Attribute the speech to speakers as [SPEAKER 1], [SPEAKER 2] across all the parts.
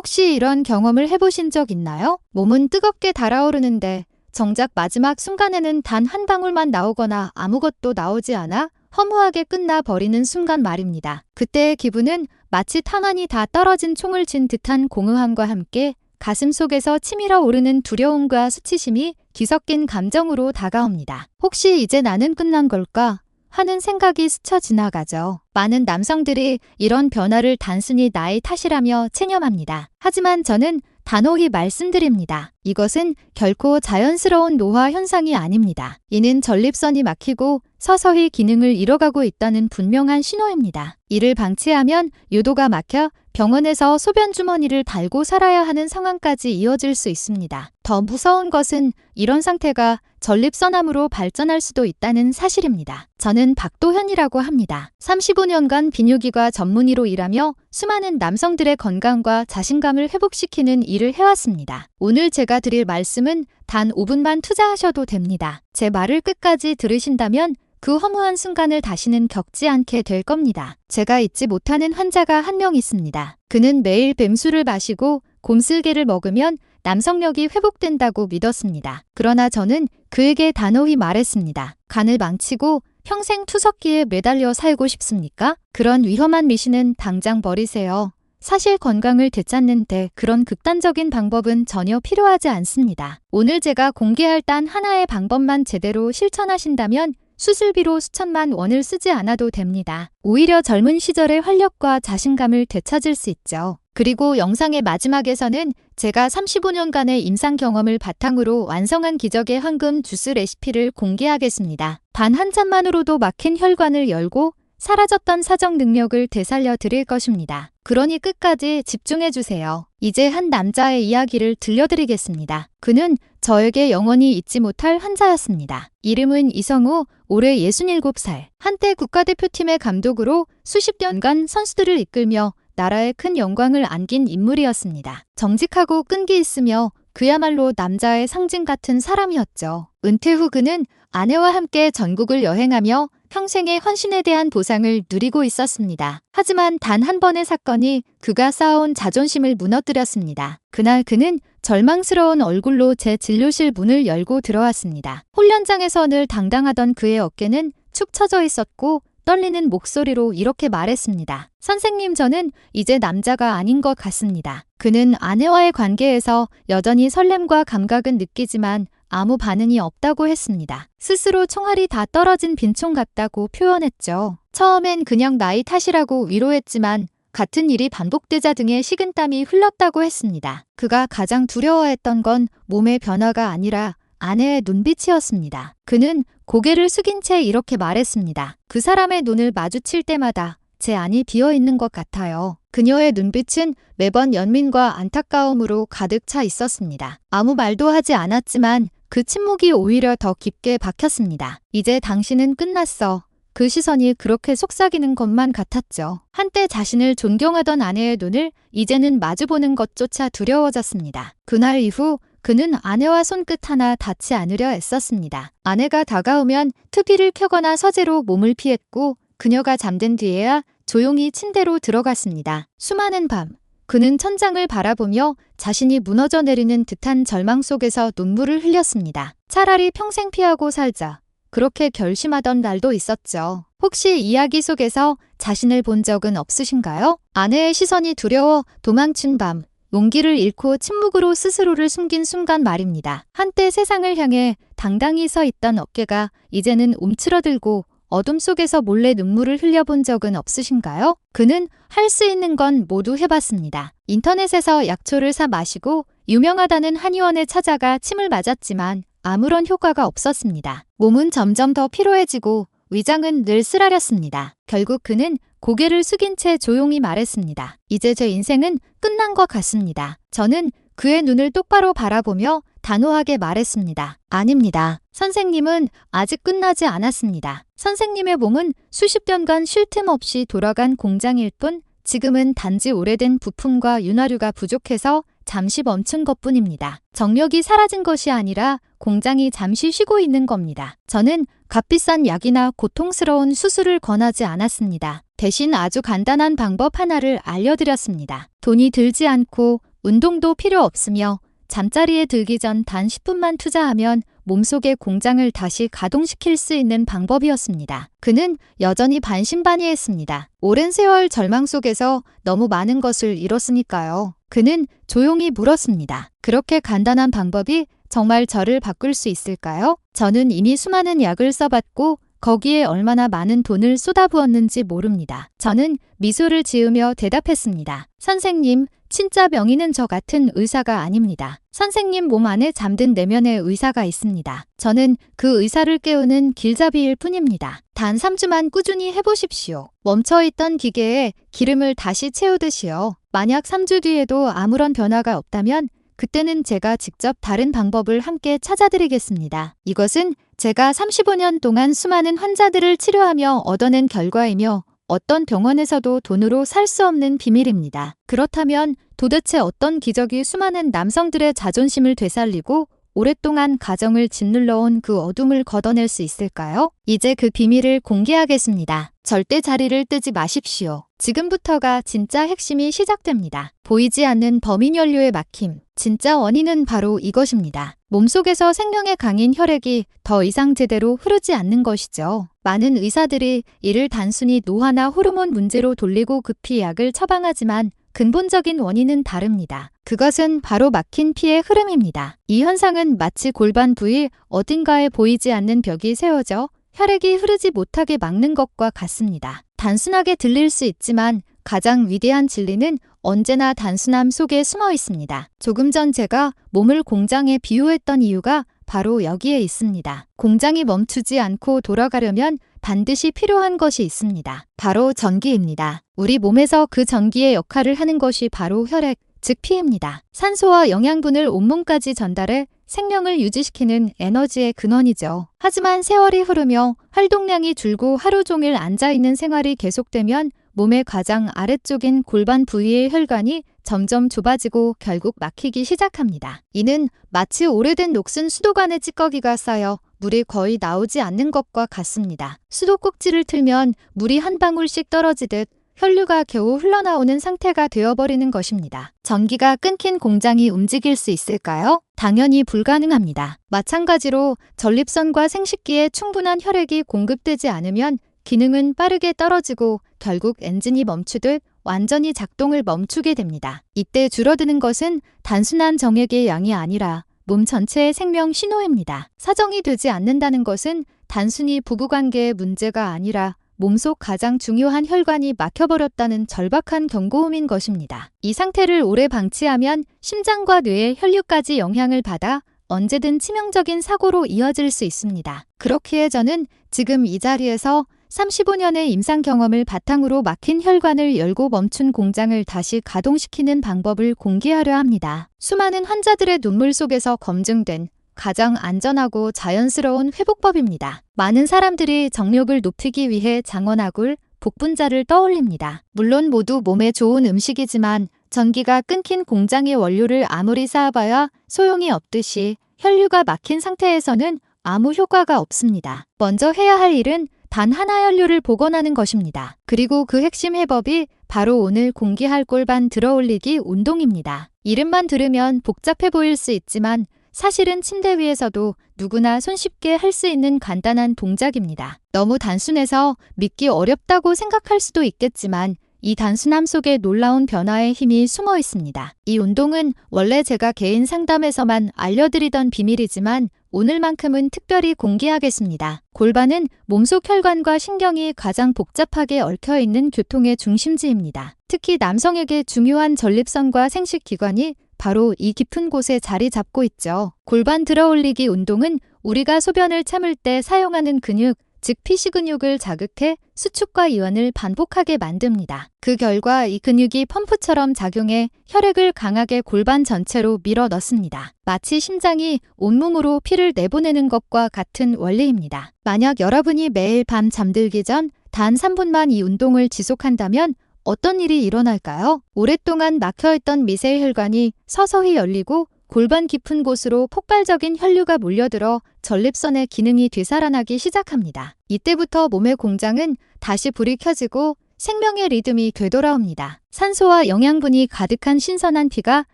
[SPEAKER 1] 혹시 이런 경험을 해보신 적 있나요? 몸은 뜨겁게 달아오르는데 정작 마지막 순간에는 단 한 방울만 나오거나 아무것도 나오지 않아 허무하게 끝나버리는 순간 말입니다. 그때의 기분은 마치 탄환이 다 떨어진 총을 친 듯한 공허함과 함께 가슴속에서 치밀어 오르는 두려움과 수치심이 뒤섞인 감정으로 다가옵니다. 혹시 이제 나는 끝난 걸까? 하는 생각이 스쳐 지나가죠. 많은 남성들이 이런 변화를 단순히 나의 탓이라며 체념합니다. 하지만 저는 단호히 말씀드립니다. 이것은 결코 자연스러운 노화 현상이 아닙니다. 이는 전립선이 막히고 서서히 기능을 잃어가고 있다는 분명한 신호입니다. 이를 방치하면 요도가 막혀 병원에서 소변 주머니를 달고 살아야 하는 상황까지 이어질 수 있습니다. 더 무서운 것은 이런 상태가 전립선암으로 발전할 수도 있다는 사실입니다. 저는 박도현이라고 합니다. 35년간 비뇨기과 전문의로 일하며 수많은 남성들의 건강과 자신감을 회복시키는 일을 해왔습니다. 오늘 제가 드릴 말씀은 단 5분만 투자하셔도 됩니다. 제 말을 끝까지 들으신다면 그 허무한 순간을 다시는 겪지 않게 될 겁니다. 제가 잊지 못하는 환자가 한 명 있습니다. 그는 매일 뱀술을 마시고 곰슬개를 먹으면 남성력이 회복된다고 믿었습니다. 그러나 저는 그에게 단호히 말했습니다. 간을 망치고 평생 투석기에 매달려 살고 싶습니까? 그런 위험한 미신은 당장 버리세요. 사실 건강을 되찾는데 그런 극단적인 방법은 전혀 필요하지 않습니다. 오늘 제가 공개할 단 하나의 방법만 제대로 실천하신다면 수술비로 수천만 원을 쓰지 않아도 됩니다. 오히려 젊은 시절의 활력과 자신감을 되찾을 수 있죠. 그리고 영상의 마지막에서는 제가 35년간의 임상 경험을 바탕으로 완성한 기적의 황금 주스 레시피를 공개하겠습니다. 단 한 잔만으로도 막힌 혈관을 열고 사라졌던 사정 능력을 되살려 드릴 것입니다. 그러니 끝까지 집중해주세요. 이제 한 남자의 이야기를 들려드리겠습니다. 그는 저에게 영원히 잊지 못할 환자였습니다. 이름은 이성우, 올해 67살. 한때 국가대표팀의 감독으로 수십 년간 선수들을 이끌며 나라에 큰 영광을 안긴 인물이었습니다. 정직하고 끈기 있으며 그야말로 남자의 상징 같은 사람이었죠. 은퇴 후 그는 아내와 함께 전국을 여행하며 평생의 헌신에 대한 보상을 누리고 있었습니다. 하지만 단 한 번의 사건이 그가 쌓아온 자존심을 무너뜨렸습니다. 그날 그는 절망스러운 얼굴로 제 진료실 문을 열고 들어왔습니다. 훈련장에서 늘 당당하던 그의 어깨는 축 처져 있었고 떨리는 목소리로 이렇게 말했습니다. 선생님, 저는 이제 남자가 아닌 것 같습니다. 그는 아내와의 관계에서 여전히 설렘과 감각은 느끼지만 아무 반응이 없다고 했습니다. 스스로 총알이 다 떨어진 빈총 같다고 표현했죠. 처음엔 그냥 나이 탓이라고 위로했지만 같은 일이 반복되자 등의 식은땀이 흘렀다고 했습니다. 그가 가장 두려워했던 건 몸의 변화가 아니라 아내의 눈빛이었습니다. 그는 고개를 숙인 채 이렇게 말했습니다. 그 사람의 눈을 마주칠 때마다 제 안이 비어있는 것 같아요. 그녀의 눈빛은 매번 연민과 안타까움으로 가득 차 있었습니다. 아무 말도 하지 않았지만 그 침묵이 오히려 더 깊게 박혔습니다. 이제 당신은 끝났어. 그 시선이 그렇게 속삭이는 것만 같았죠. 한때 자신을 존경하던 아내의 눈을 이제는 마주보는 것조차 두려워졌습니다. 그날 이후 그는 아내와 손끝 하나 닿지 않으려 애썼습니다. 아내가 다가오면 TV를 켜거나 서재로 몸을 피했고 그녀가 잠든 뒤에야 조용히 침대로 들어갔습니다. 수많은 밤, 그는 천장을 바라보며 자신이 무너져 내리는 듯한 절망 속에서 눈물을 흘렸습니다. 차라리 평생 피하고 살자. 그렇게 결심하던 날도 있었죠. 혹시 이야기 속에서 자신을 본 적은 없으신가요? 아내의 시선이 두려워 도망친 밤, 용기를 잃고 침묵으로 스스로를 숨긴 순간 말입니다. 한때 세상을 향해 당당히 서 있던 어깨가 이제는 움츠러들고 어둠 속에서 몰래 눈물을 흘려본 적은 없으신가요? 그는 할 수 있는 건 모두 해봤습니다. 인터넷에서 약초를 사 마시고 유명하다는 한의원에 찾아가 침을 맞았지만 아무런 효과가 없었습니다. 몸은 점점 더 피로해지고 위장은 늘 쓰라렸습니다. 결국 그는 고개를 숙인 채 조용히 말했습니다. 이제 제 인생은 끝난 것 같습니다. 저는 그의 눈을 똑바로 바라보며 단호하게 말했습니다. 아닙니다. 선생님은 아직 끝나지 않았습니다. 선생님의 몸은 수십 년간 쉴 틈 없이 돌아간 공장일 뿐 지금은 단지 오래된 부품과 윤활유가 부족해서 잠시 멈춘 것뿐입니다. 정력이 사라진 것이 아니라 공장이 잠시 쉬고 있는 겁니다. 저는 값비싼 약이나 고통스러운 수술을 권하지 않았습니다. 대신 아주 간단한 방법 하나를 알려드렸습니다. 돈이 들지 않고 운동도 필요 없으며 잠자리에 들기 전 단 10분만 투자하면 몸속의 공장을 다시 가동시킬 수 있는 방법이었습니다. 그는 여전히 반신반의했습니다. 오랜 세월 절망 속에서 너무 많은 것을 잃었으니까요. 그는 조용히 물었습니다. 그렇게 간단한 방법이 정말 저를 바꿀 수 있을까요? 저는 이미 수많은 약을 써봤고 거기에 얼마나 많은 돈을 쏟아부었는지 모릅니다. 저는 미소를 지으며 대답했습니다. 선생님, 진짜 명의는 저 같은 의사가 아닙니다. 선생님 몸 안에 잠든 내면의 의사가 있습니다. 저는 그 의사를 깨우는 길잡이일 뿐입니다. 단 3주만 꾸준히 해보십시오. 멈춰있던 기계에 기름을 다시 채우듯이요. 만약 3주 뒤에도 아무런 변화가 없다면 그때는 제가 직접 다른 방법을 함께 찾아드리겠습니다. 이것은 제가 35년 동안 수많은 환자들을 치료하며 얻어낸 결과이며 어떤 병원에서도 돈으로 살 수 없는 비밀입니다. 그렇다면 도대체 어떤 기적이 수많은 남성들의 자존심을 되살리고 오랫동안 가정을 짓눌러온 그 어둠을 걷어낼 수 있을까요? 이제 그 비밀을 공개하겠습니다. 절대 자리를 뜨지 마십시오. 지금부터가 진짜 핵심이 시작됩니다. 보이지 않는 범인연료의 막힘. 진짜 원인은 바로 이것입니다. 몸속에서 생명의 강인 혈액이 더 이상 제대로 흐르지 않는 것이죠. 많은 의사들이 이를 단순히 노화나 호르몬 문제로 돌리고 급히 약을 처방하지만 근본적인 원인은 다릅니다. 그것은 바로 막힌 피의 흐름입니다. 이 현상은 마치 골반 부위 어딘가에 보이지 않는 벽이 세워져 혈액이 흐르지 못하게 막는 것과 같습니다. 단순하게 들릴 수 있지만 가장 위대한 진리는 언제나 단순함 속에 숨어 있습니다. 조금 전 제가 몸을 공장에 비유했던 이유가 바로 여기에 있습니다. 공장이 멈추지 않고 돌아가려면 반드시 필요한 것이 있습니다. 바로 전기입니다. 우리 몸에서 그 전기의 역할을 하는 것이 바로 혈액, 즉 피입니다. 산소와 영양분을 온몸까지 전달해 생명을 유지시키는 에너지의 근원이죠. 하지만 세월이 흐르며 활동량이 줄고 하루 종일 앉아있는 생활이 계속되면 몸의 가장 아래쪽인 골반 부위의 혈관이 점점 좁아지고 결국 막히기 시작합니다. 이는 마치 오래된 녹슨 수도관에 찌꺼기가 쌓여 물이 거의 나오지 않는 것과 같습니다. 수도꼭지를 틀면 물이 한 방울씩 떨어지듯 혈류가 겨우 흘러나오는 상태가 되어버리는 것입니다. 전기가 끊긴 공장이 움직일 수 있을까요? 당연히 불가능합니다. 마찬가지로 전립선과 생식기에 충분한 혈액이 공급되지 않으면 기능은 빠르게 떨어지고 결국 엔진이 멈추듯 완전히 작동을 멈추게 됩니다. 이때 줄어드는 것은 단순한 정액의 양이 아니라 몸 전체의 생명 신호입니다. 사정이 되지 않는다는 것은 단순히 부부관계의 문제가 아니라 몸속 가장 중요한 혈관이 막혀버렸다는 절박한 경고음인 것입니다. 이 상태를 오래 방치하면 심장과 뇌의 혈류까지 영향을 받아 언제든 치명적인 사고로 이어질 수 있습니다. 그렇기에 저는 지금 이 자리에서 35년의 임상 경험을 바탕으로 막힌 혈관을 열고 멈춘 공장을 다시 가동시키는 방법을 공개하려 합니다. 수많은 환자들의 눈물 속에서 검증된 가장 안전하고 자연스러운 회복법입니다. 많은 사람들이 정력을 높이기 위해 장원아굴, 복분자를 떠올립니다. 물론 모두 몸에 좋은 음식이지만 전기가 끊긴 공장의 원료를 아무리 쌓아봐야 소용이 없듯이 혈류가 막힌 상태에서는 아무 효과가 없습니다. 먼저 해야 할 일은 단 하나 혈류를 복원하는 것입니다. 그리고 그 핵심 해법이 바로 오늘 공개할 골반 들어올리기 운동입니다. 이름만 들으면 복잡해 보일 수 있지만 사실은 침대 위에서도 누구나 손쉽게 할 수 있는 간단한 동작입니다. 너무 단순해서 믿기 어렵다고 생각할 수도 있겠지만 이 단순함 속에 놀라운 변화의 힘이 숨어 있습니다. 이 운동은 원래 제가 개인 상담에서만 알려드리던 비밀이지만 오늘만큼은 특별히 공개하겠습니다. 골반은 몸속 혈관과 신경이 가장 복잡하게 얽혀있는 교통의 중심지입니다. 특히 남성에게 중요한 전립선과 생식기관이 바로 이 깊은 곳에 자리 잡고 있죠. 골반 들어올리기 운동은 우리가 소변을 참을 때 사용하는 근육, 즉 피시 근육을 자극해 수축과 이완을 반복하게 만듭니다. 그 결과 이 근육이 펌프처럼 작용해 혈액을 강하게 골반 전체로 밀어 넣습니다. 마치 심장이 온몸으로 피를 내보내는 것과 같은 원리입니다. 만약 여러분이 매일 밤 잠들기 전 단 3분만 이 운동을 지속한다면 어떤 일이 일어날까요? 오랫동안 막혀있던 미세 혈관이 서서히 열리고 골반 깊은 곳으로 폭발적인 혈류가 몰려들어 전립선의 기능이 되살아나기 시작합니다. 이때부터 몸의 공장은 다시 불이 켜지고 생명의 리듬이 되돌아옵니다. 산소와 영양분이 가득한 신선한 피가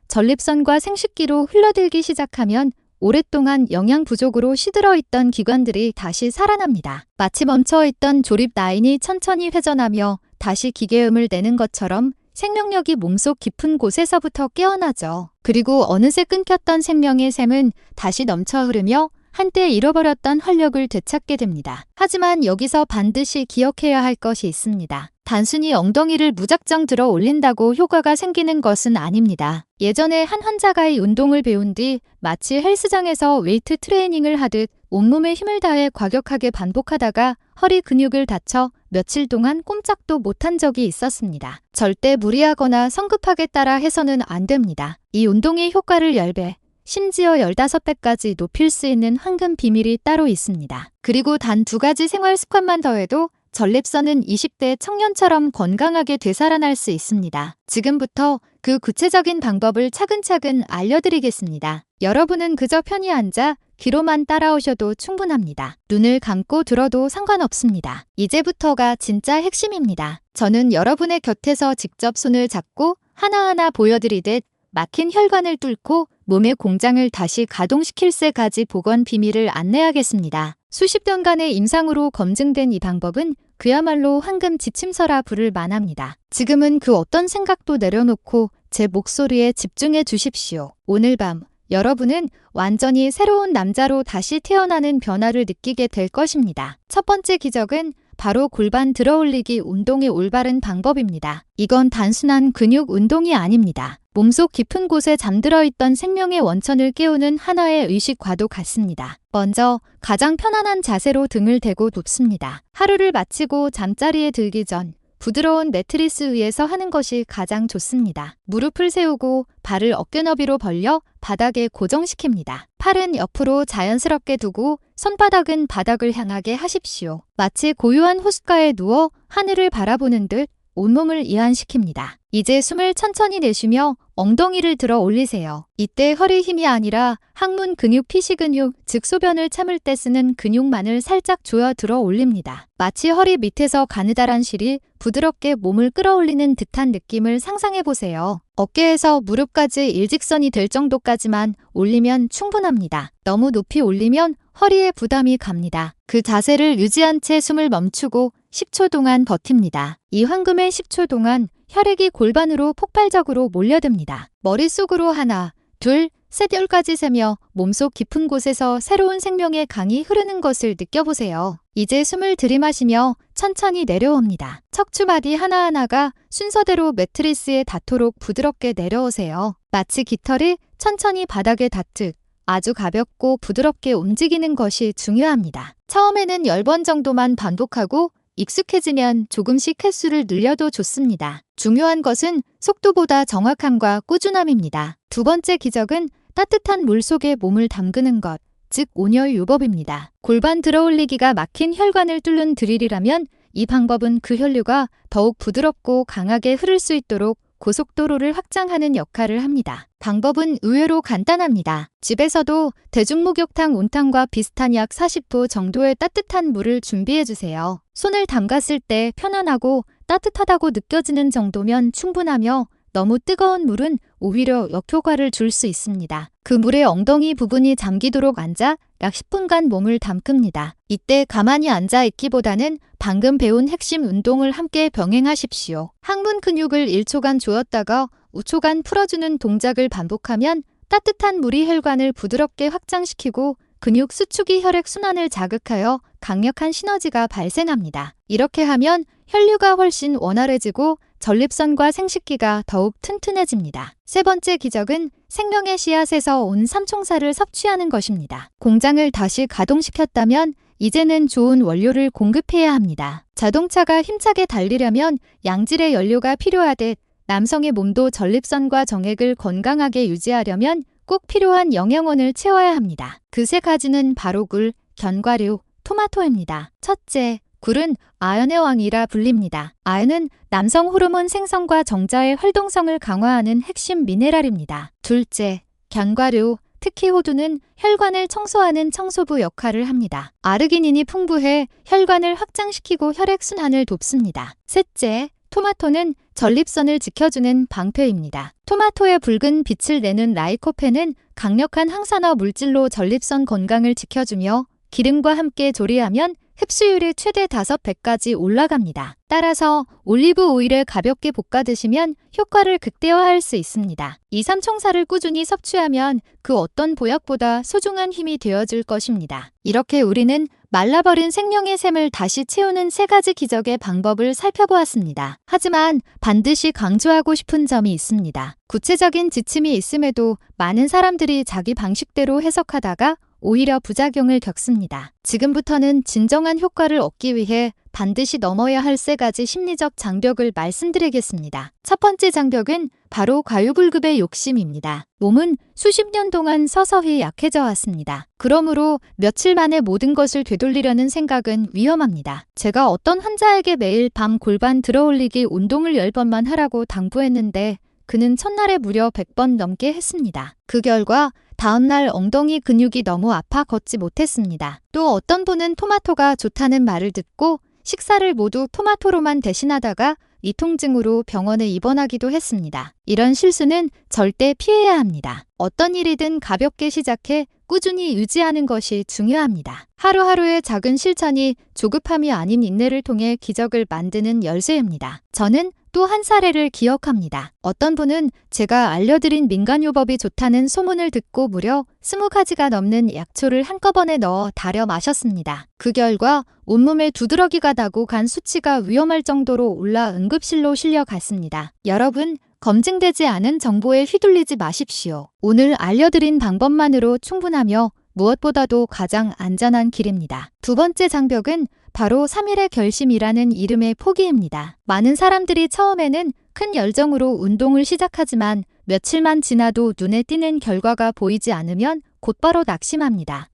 [SPEAKER 1] 전립선과 생식기로 흘러들기 시작하면 오랫동안 영양 부족으로 시들어 있던 기관들이 다시 살아납니다. 마치 멈춰있던 조립 라인이 천천히 회전하며 다시 기계음을 내는 것처럼 생명력이 몸속 깊은 곳에서부터 깨어나죠. 그리고 어느새 끊겼던 생명의 샘은 다시 넘쳐 흐르며 한때 잃어버렸던 활력을 되찾게 됩니다. 하지만 여기서 반드시 기억해야 할 것이 있습니다. 단순히 엉덩이를 무작정 들어 올린다고 효과가 생기는 것은 아닙니다. 예전에 한 환자가 이 운동을 배운 뒤 마치 헬스장에서 웨이트 트레이닝을 하듯 온몸에 힘을 다해 과격하게 반복하다가 허리 근육을 다쳐 며칠 동안 꼼짝도 못한 적이 있었습니다. 절대 무리하거나 성급하게 따라 해서는 안 됩니다. 이 운동의 효과를 10배, 심지어 15배까지 높일 수 있는 황금 비밀이 따로 있습니다. 그리고 단 2가지 생활 습관만 더해도 전립선은 20대 청년처럼 건강하게 되살아날 수 있습니다. 지금부터 그 구체적인 방법을 차근차근 알려드리겠습니다. 여러분은 그저 편히 앉아 귀로만 따라오셔도 충분합니다. 눈을 감고 들어도 상관없습니다. 이제부터가 진짜 핵심입니다. 저는 여러분의 곁에서 직접 손을 잡고 하나하나 보여드리듯 막힌 혈관을 뚫고 몸의 공장을 다시 가동시킬 새까지 복원 비밀을 안내하겠습니다. 수십 년간의 임상으로 검증된 이 방법은 그야말로 황금 지침서라 부를 만합니다. 지금은 그 어떤 생각도 내려놓고 제 목소리에 집중해 주십시오. 오늘 밤 여러분은 완전히 새로운 남자로 다시 태어나는 변화를 느끼게 될 것입니다. 첫 번째 기적은 바로 골반 들어올리기 운동의 올바른 방법입니다. 이건 단순한 근육 운동이 아닙니다. 몸속 깊은 곳에 잠들어 있던 생명의 원천을 깨우는 하나의 의식과도 같습니다. 먼저 가장 편안한 자세로 등을 대고 눕습니다. 하루를 마치고 잠자리에 들기 전 부드러운 매트리스 위에서 하는 것이 가장 좋습니다. 무릎을 세우고 발을 어깨 너비로 벌려 바닥에 고정시킵니다. 팔은 옆으로 자연스럽게 두고 손바닥은 바닥을 향하게 하십시오. 마치 고요한 호숫가에 누워 하늘을 바라보는 듯 온몸을 이완시킵니다. 이제 숨을 천천히 내쉬며 엉덩이를 들어 올리세요. 이때 허리 힘이 아니라 항문 근육 피시 근육, 즉 소변을 참을 때 쓰는 근육만을 살짝 조여 들어 올립니다. 마치 허리 밑에서 가느다란 실이 부드럽게 몸을 끌어올리는 듯한 느낌을 상상해보세요. 어깨에서 무릎까지 일직선이 될 정도까지만 올리면 충분합니다. 너무 높이 올리면 허리에 부담이 갑니다. 그 자세를 유지한 채 숨을 멈추고 10초 동안 버팁니다. 이 황금의 10초 동안 혈액이 골반으로 폭발적으로 몰려듭니다. 머릿속으로 하나, 둘, 셋, 10까지 세며 몸속 깊은 곳에서 새로운 생명의 강이 흐르는 것을 느껴보세요. 이제 숨을 들이마시며 천천히 내려옵니다. 척추마디 하나하나가 순서대로 매트리스에 닿도록 부드럽게 내려오세요. 마치 깃털이 천천히 바닥에 닿듯 아주 가볍고 부드럽게 움직이는 것이 중요합니다. 처음에는 10번 정도만 반복하고 익숙해지면 조금씩 횟수를 늘려도 좋습니다. 중요한 것은 속도보다 정확함과 꾸준함입니다. 두 번째 기적은 따뜻한 물 속에 몸을 담그는 것, 즉 온열요법입니다. 골반 들어올리기가 막힌 혈관을 뚫는 드릴이라면 이 방법은 그 혈류가 더욱 부드럽고 강하게 흐를 수 있도록 고속도로를 확장하는 역할을 합니다. 방법은 의외로 간단합니다. 집에서도 대중목욕탕 온탕과 비슷한 약 40도 정도의 따뜻한 물을 준비해주세요. 손을 담갔을 때 편안하고 따뜻하다고 느껴지는 정도면 충분하며 너무 뜨거운 물은 오히려 역효과를 줄 수 있습니다. 그 물에 엉덩이 부분이 잠기도록 앉아 약 10분간 몸을 담급니다. 이때 가만히 앉아 있기보다는 방금 배운 핵심 운동을 함께 병행하십시오. 항문 근육을 1초간 조였다가 5초간 풀어주는 동작을 반복하면 따뜻한 물이 혈관을 부드럽게 확장시키고 근육 수축이 혈액 순환을 자극하여 강력한 시너지가 발생합니다. 이렇게 하면 혈류가 훨씬 원활해지고 전립선과 생식기가 더욱 튼튼해집니다. 세 번째 기적은 생명의 씨앗에서 온 삼총사를 섭취하는 것입니다. 공장을 다시 가동시켰다면 이제는 좋은 원료를 공급해야 합니다. 자동차가 힘차게 달리려면 양질의 연료가 필요하듯 남성의 몸도 전립선과 정액을 건강하게 유지하려면 꼭 필요한 영양원을 채워야 합니다. 그 세 가지는 바로 굴, 견과류, 토마토입니다. 첫째, 굴은 아연의 왕이라 불립니다. 아연은 남성 호르몬 생성과 정자의 활동성을 강화하는 핵심 미네랄입니다. 둘째, 견과류, 특히 호두는 혈관을 청소하는 청소부 역할을 합니다. 아르기닌이 풍부해 혈관을 확장시키고 혈액순환을 돕습니다. 셋째, 토마토는 전립선을 지켜주는 방패입니다. 토마토의 붉은 빛을 내는 라이코펜은 강력한 항산화 물질로 전립선 건강을 지켜주며 기름과 함께 조리하면 흡수율이 최대 5배까지 올라갑니다. 따라서 올리브 오일을 가볍게 볶아 드시면 효과를 극대화할 수 있습니다. 이 삼총사를 꾸준히 섭취하면 그 어떤 보약보다 소중한 힘이 되어줄 것입니다. 이렇게 우리는 말라버린 생명의 샘을 다시 채우는 3가지 기적의 방법을 살펴보았습니다. 하지만 반드시 강조하고 싶은 점이 있습니다. 구체적인 지침이 있음에도 많은 사람들이 자기 방식대로 해석하다가 오히려 부작용을 겪습니다. 지금부터는 진정한 효과를 얻기 위해 반드시 넘어야 할 3가지 심리적 장벽을 말씀드리겠습니다. 첫 번째 장벽은 바로 과유불급의 욕심입니다. 몸은 수십 년 동안 서서히 약해져 왔습니다. 그러므로 며칠 만에 모든 것을 되돌리려는 생각은 위험합니다. 제가 어떤 환자에게 매일 밤 골반 들어올리기 운동을 10번만 하라고 당부했는데 그는 첫날에 무려 100번 넘게 했습니다. 그 결과 다음날 엉덩이 근육이 너무 아파 걷지 못했습니다. 또 어떤 분은 토마토가 좋다는 말을 듣고 식사를 모두 토마토로만 대신하다가 이 통증으로 병원에 입원하기도 했습니다. 이런 실수는 절대 피해야 합니다. 어떤 일이든 가볍게 시작해 꾸준히 유지하는 것이 중요합니다. 하루하루의 작은 실천이 조급함이 아닌 인내를 통해 기적을 만드는 열쇠입니다. 저는 또 한 사례를 기억합니다. 어떤 분은 제가 알려드린 민간요법이 좋다는 소문을 듣고 무려 20가지가 넘는 약초를 한꺼번에 넣어 달여 마셨습니다. 그 결과 온몸에 두드러기가 나고 간 수치가 위험할 정도로 올라 응급실로 실려갔습니다. 여러분, 검증되지 않은 정보에 휘둘리지 마십시오. 오늘 알려드린 방법만으로 충분하며 무엇보다도 가장 안전한 길입니다. 두 번째 장벽은 바로 3일의 결심이라는 이름의 포기입니다. 많은 사람들이 처음에는 큰 열정으로 운동을 시작하지만 며칠만 지나도 눈에 띄는 결과가 보이지 않으면 곧바로 낙심합니다.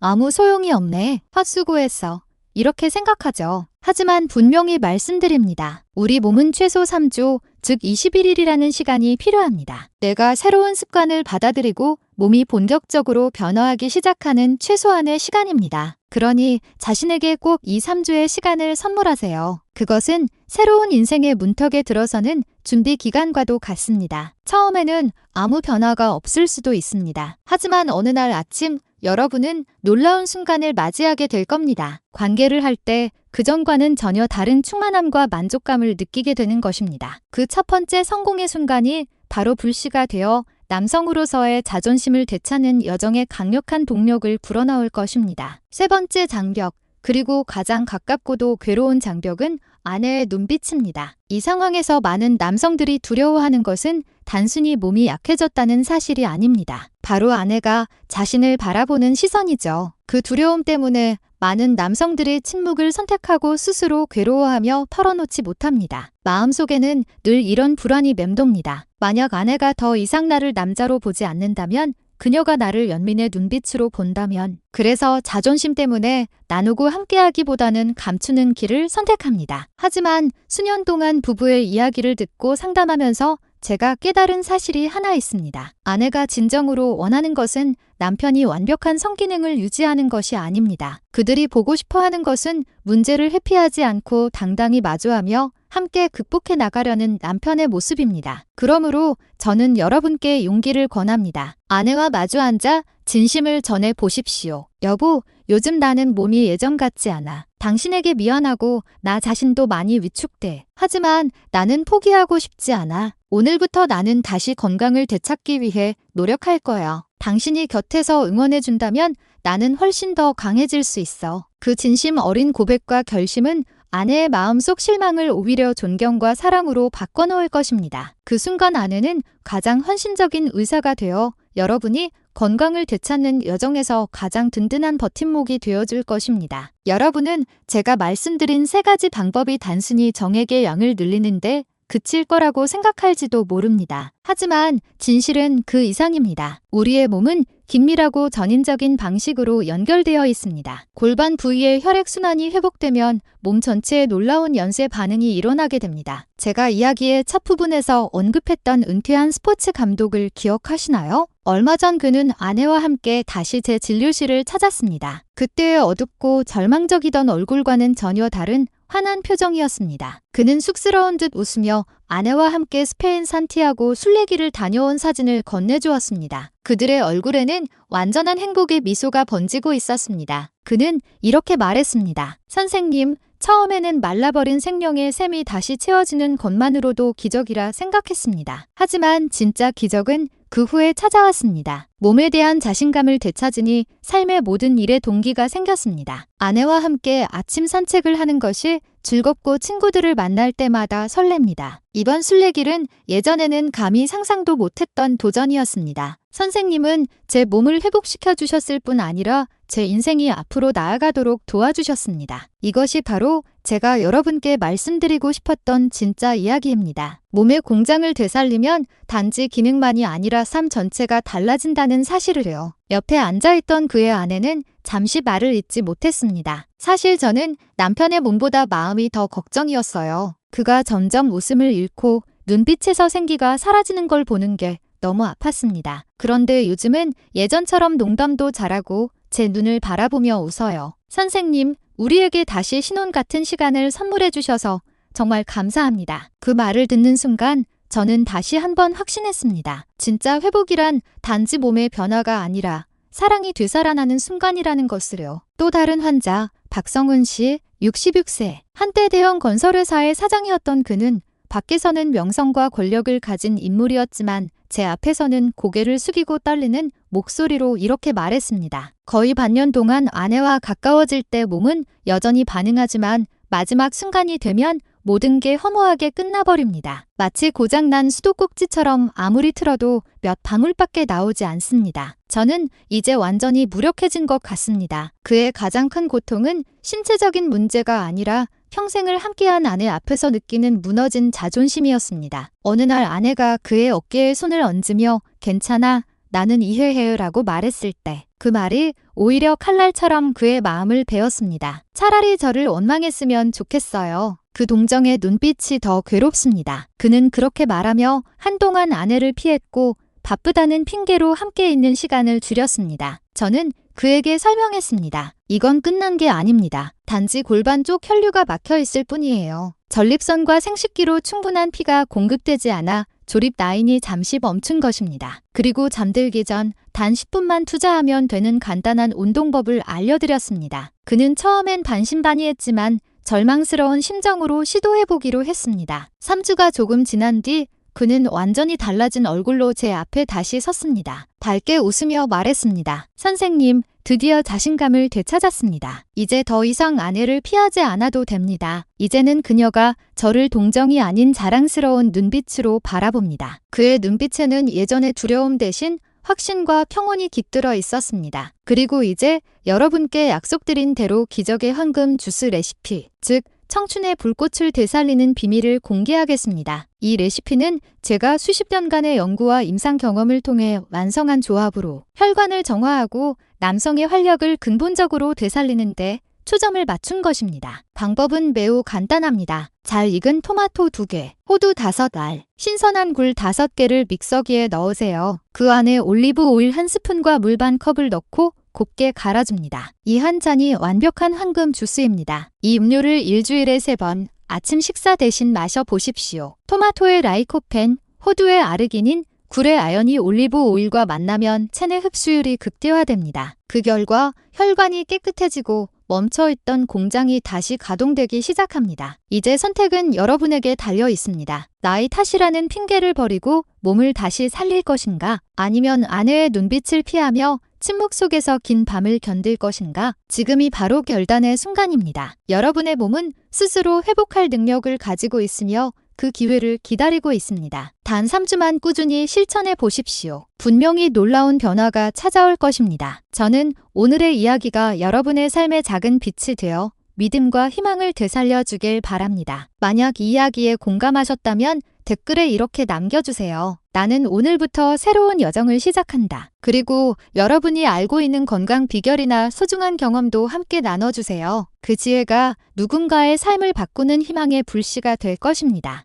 [SPEAKER 1] 아무 소용이 없네. 헛수고했어. 이렇게 생각하죠. 하지만 분명히 말씀드립니다. 우리 몸은 최소 3주, 즉 21일이라는 시간이 필요합니다. 내가 새로운 습관을 받아들이고 몸이 본격적으로 변화하기 시작하는 최소한의 시간입니다. 그러니 자신에게 꼭 2-3주의 시간을 선물하세요. 그것은 새로운 인생의 문턱에 들어서는 준비 기간과도 같습니다. 처음에는 아무 변화가 없을 수도 있습니다. 하지만 어느 날 아침 여러분은 놀라운 순간을 맞이하게 될 겁니다. 관계를 할 때 그전과는 전혀 다른 충만함과 만족감을 느끼게 되는 것입니다. 그 첫 번째 성공의 순간이 바로 불씨가 되어 남성으로서의 자존심을 되찾는 여정의 강력한 동력을 불어넣을 것입니다. 세 번째 장벽, 그리고 가장 가깝고도 괴로운 장벽은 아내의 눈빛입니다. 이 상황에서 많은 남성들이 두려워하는 것은 단순히 몸이 약해졌다는 사실이 아닙니다. 바로 아내가 자신을 바라보는 시선이죠. 그 두려움 때문에 많은 남성들이 침묵을 선택하고 스스로 괴로워하며 털어놓지 못합니다. 마음속에는 늘 이런 불안이 맴돕니다. 만약 아내가 더 이상 나를 남자로 보지 않는다면, 그녀가 나를 연민의 눈빛으로 본다면, 그래서 자존심 때문에 나누고 함께하기보다는 감추는 길을 선택합니다. 하지만 수년 동안 부부의 이야기를 듣고 상담하면서 제가 깨달은 사실이 하나 있습니다. 아내가 진정으로 원하는 것은 남편이 완벽한 성기능을 유지하는 것이 아닙니다. 그들이 보고 싶어 하는 것은 문제를 회피하지 않고 당당히 마주하며 함께 극복해 나가려는 남편의 모습입니다. 그러므로 저는 여러분께 용기를 권합니다. 아내와 마주 앉아 진심을 전해 보십시오. 여보, 요즘 나는 몸이 예전 같지 않아. 당신에게 미안하고 나 자신도 많이 위축돼. 하지만 나는 포기하고 싶지 않아. 오늘부터 나는 다시 건강을 되찾기 위해 노력할 거야. 당신이 곁에서 응원해준다면 나는 훨씬 더 강해질 수 있어. 그 진심 어린 고백과 결심은 아내의 마음속 실망을 오히려 존경과 사랑으로 바꿔놓을 것입니다. 그 순간 아내는 가장 헌신적인 의사가 되어 여러분이 건강을 되찾는 여정에서 가장 든든한 버팀목이 되어줄 것입니다. 여러분은 제가 말씀드린 3가지 방법이 단순히 정액의 양을 늘리는데 그칠 거라고 생각할지도 모릅니다. 하지만 진실은 그 이상입니다. 우리의 몸은 긴밀하고 전인적인 방식으로 연결되어 있습니다. 골반 부위의 혈액순환이 회복되면 몸 전체에 놀라운 연쇄 반응이 일어나게 됩니다. 제가 이야기의 첫 부분에서 언급했던 은퇴한 스포츠 감독을 기억하시나요? 얼마 전 그는 아내와 함께 다시 제 진료실을 찾았습니다. 그때의 어둡고 절망적이던 얼굴과는 전혀 다른 화난 표정이었습니다. 그는 쑥스러운 듯 웃으며 아내와 함께 스페인 산티아고 순례길을 다녀온 사진을 건네주었습니다. 그들의 얼굴에는 완전한 행복의 미소가 번지고 있었습니다. 그는 이렇게 말했습니다. 선생님, 처음에는 말라버린 생명의 샘이 다시 채워지는 것만으로도 기적이라 생각했습니다. 하지만 진짜 기적은 그 후에 찾아왔습니다. 몸에 대한 자신감을 되찾으니 삶의 모든 일에 동기가 생겼습니다. 아내와 함께 아침 산책을 하는 것이 즐겁고 친구들을 만날 때마다 설렙니다. 이번 순례길은 예전에는 감히 상상도 못했던 도전이었습니다. 선생님은 제 몸을 회복시켜 주셨을 뿐 아니라 제 인생이 앞으로 나아가도록 도와주셨습니다. 이것이 바로 제가 여러분께 말씀드리고 싶었던 진짜 이야기입니다. 몸의 공장을 되살리면 단지 기능만이 아니라 삶 전체가 달라진다는 사실을요. 옆에 앉아있던 그의 아내는 잠시 말을 잇지 못했습니다. 사실 저는 남편의 몸보다 마음이 더 걱정이었어요. 그가 점점 웃음을 잃고 눈빛에서 생기가 사라지는 걸 보는 게 너무 아팠습니다. 그런데 요즘은 예전처럼 농담도 잘하고 제 눈을 바라보며 웃어요. 선생님, 우리에게 다시 신혼 같은 시간을 선물해 주셔서 정말 감사합니다. 그 말을 듣는 순간 저는 다시 한번 확신했습니다. 진짜 회복이란 단지 몸의 변화가 아니라 사랑이 되살아나는 순간이라는 것을요. 또 다른 환자, 박성훈 씨, 66세. 한때 대형 건설회사의 사장이었던 그는 밖에서는 명성과 권력을 가진 인물이었지만 제 앞에서는 고개를 숙이고 떨리는 목소리로 이렇게 말했습니다. 거의 반년 동안 아내와 가까워질 때 몸은 여전히 반응하지만 마지막 순간이 되면 모든 게 허무하게 끝나버립니다. 마치 고장난 수도꼭지처럼 아무리 틀어도 몇 방울밖에 나오지 않습니다. 저는 이제 완전히 무력해진 것 같습니다. 그의 가장 큰 고통은 신체적인 문제가 아니라 평생을 함께한 아내 앞에서 느끼는 무너진 자존심이었습니다. 어느 날 아내가 그의 어깨에 손을 얹으며 괜찮아, 나는 이해해 라고 말했을 때 그 말이 오히려 칼날처럼 그의 마음을 베었습니다. 차라리 저를 원망했으면 좋겠어요. 그 동정의 눈빛이 더 괴롭습니다. 그는 그렇게 말하며 한동안 아내를 피했고 바쁘다는 핑계로 함께 있는 시간을 줄였습니다. 저는 그에게 설명했습니다. 이건 끝난 게 아닙니다. 단지 골반 쪽 혈류가 막혀 있을 뿐이에요. 전립선과 생식기로 충분한 피가 공급되지 않아 조립 라인이 잠시 멈춘 것입니다. 그리고 잠들기 전 단 10분만 투자하면 되는 간단한 운동법을 알려드렸습니다. 그는 처음엔 반신반의했지만 절망스러운 심정으로 시도해보기로 했습니다. 3주가 조금 지난 뒤 그는 완전히 달라진 얼굴로 제 앞에 다시 섰습니다. 밝게 웃으며 말했습니다. 선생님, 드디어 자신감을 되찾았습니다. 이제 더 이상 아내를 피하지 않아도 됩니다. 이제는 그녀가 저를 동정이 아닌 자랑스러운 눈빛으로 바라봅니다. 그의 눈빛에는 예전의 두려움 대신 확신과 평온이 깃들어 있었습니다. 그리고 이제 여러분께 약속드린 대로 기적의 황금 주스 레시피, 즉 청춘의 불꽃을 되살리는 비밀을 공개하겠습니다. 이 레시피는 제가 수십 년간의 연구와 임상 경험을 통해 완성한 조합으로 혈관을 정화하고 남성의 활력을 근본적으로 되살리는데 초점을 맞춘 것입니다. 방법은 매우 간단합니다. 잘 익은 토마토 2개, 호두 5알, 신선한 굴 5개를 믹서기에 넣으세요. 그 안에 올리브 오일 1스푼과 물 반 컵을 넣고 곱게 갈아줍니다. 이 한 잔이 완벽한 황금 주스입니다. 이 음료를 일주일에 3번 아침 식사 대신 마셔보십시오. 토마토의 라이코펜, 호두의 아르기닌, 굴의 아연이 올리브 오일과 만나면 체내 흡수율이 극대화됩니다. 그 결과 혈관이 깨끗해지고 멈춰있던 공장이 다시 가동되기 시작합니다. 이제 선택은 여러분에게 달려 있습니다. 나이 탓이라는 핑계를 버리고 몸을 다시 살릴 것인가? 아니면 아내의 눈빛을 피하며 침묵 속에서 긴 밤을 견딜 것인가? 지금이 바로 결단의 순간입니다. 여러분의 몸은 스스로 회복할 능력을 가지고 있으며 그 기회를 기다리고 있습니다. 단 3주만 꾸준히 실천해 보십시오. 분명히 놀라운 변화가 찾아올 것입니다. 저는 오늘의 이야기가 여러분의 삶의 작은 빛이 되어 믿음과 희망을 되살려 주길 바랍니다. 만약 이 이야기에 공감하셨다면 댓글에 이렇게 남겨주세요. 나는 오늘부터 새로운 여정을 시작한다. 그리고 여러분이 알고 있는 건강 비결이나 소중한 경험도 함께 나눠주세요. 그 지혜가 누군가의 삶을 바꾸는 희망의 불씨가 될 것입니다.